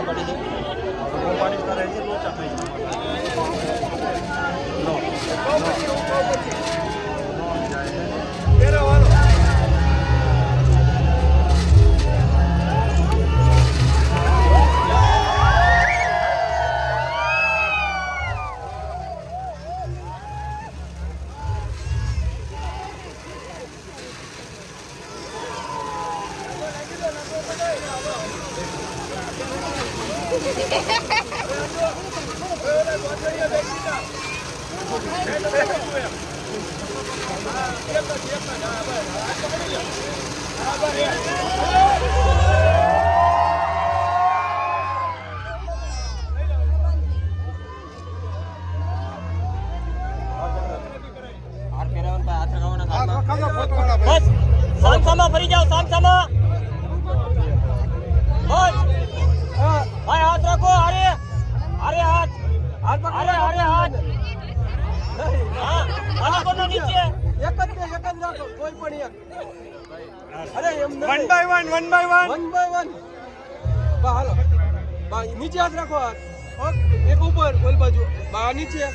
ના પડી છે પાણી કરે છે લોચા બસ સામસામા ફરી જાઓ સામસામા બસ ભાઈ હાથ રાખો અરે અરે હાથ અરે અરે હાથ હા આનો કોનો નીચે એક જ રાખો કોઈ પણ એક અરે એમ વન બાય વન બા હાલો બા નીચે હાથ રાખો હાથ એક ઉપર ઓલ બાજુ બા નીચે